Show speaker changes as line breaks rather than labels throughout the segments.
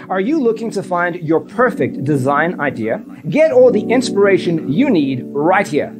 Are you looking to find your perfect design idea? Get all the inspiration you need right here.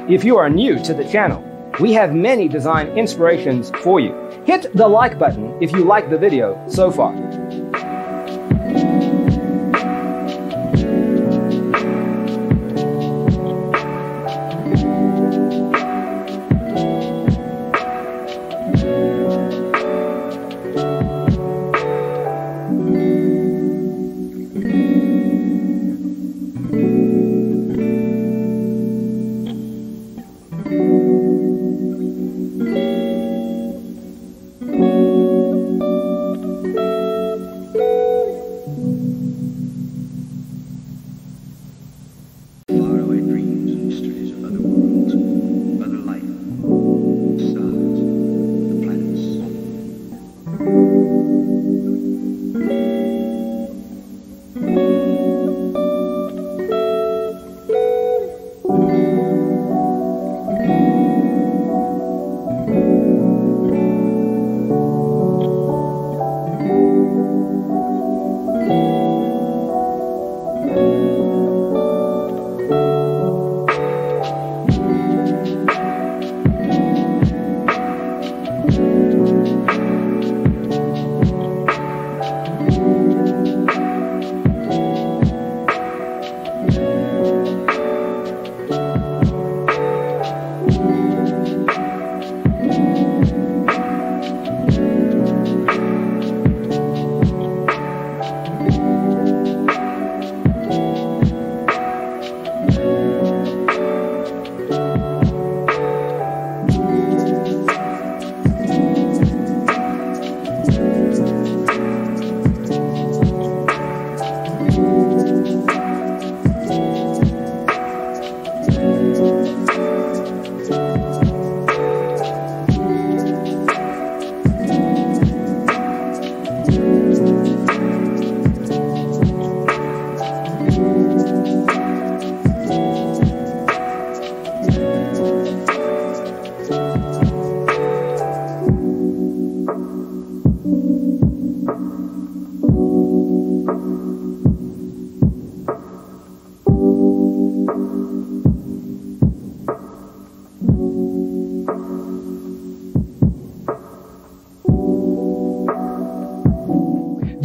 If you are new to the channel, we have many design inspirations for you. Hit the like button if you like the video so far.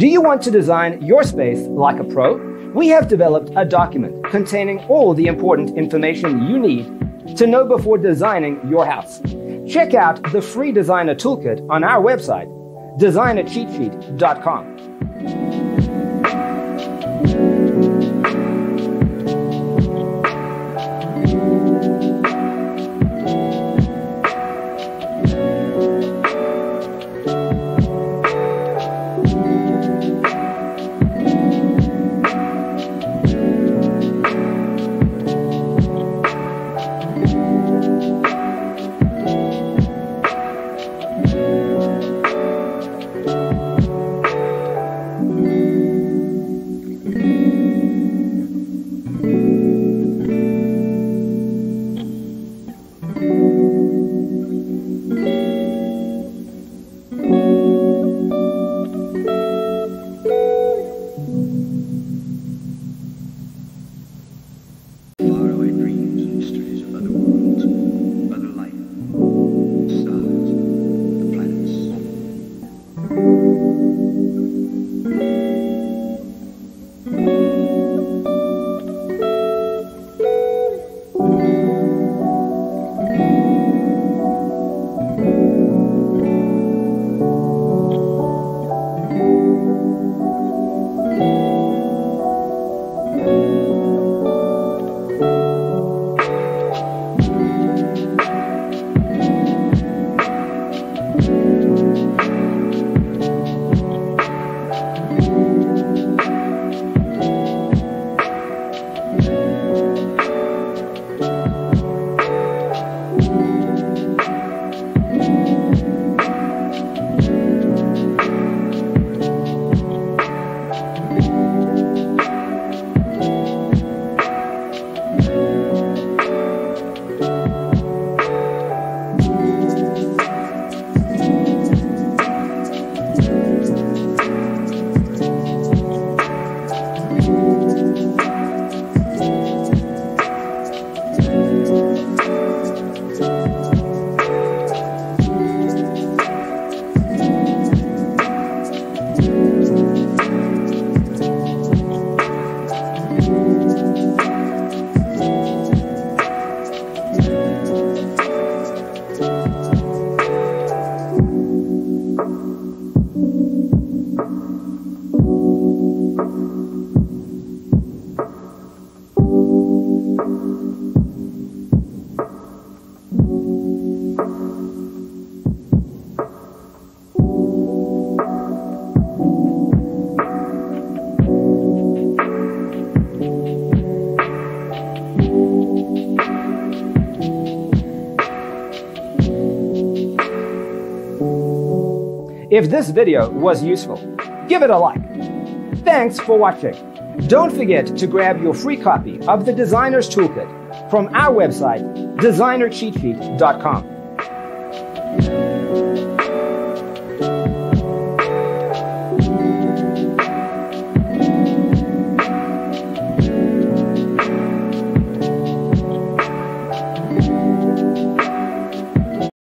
Do you want to design your space like a pro? We have developed a document containing all the important information you need to know before designing your house. Check out the free designer toolkit on our website, designercheatsheet.com. If this video was useful, give it a like. Thanks for watching. Don't forget to grab your free copy of the Designer's Toolkit from our website, designercheatsheet.com.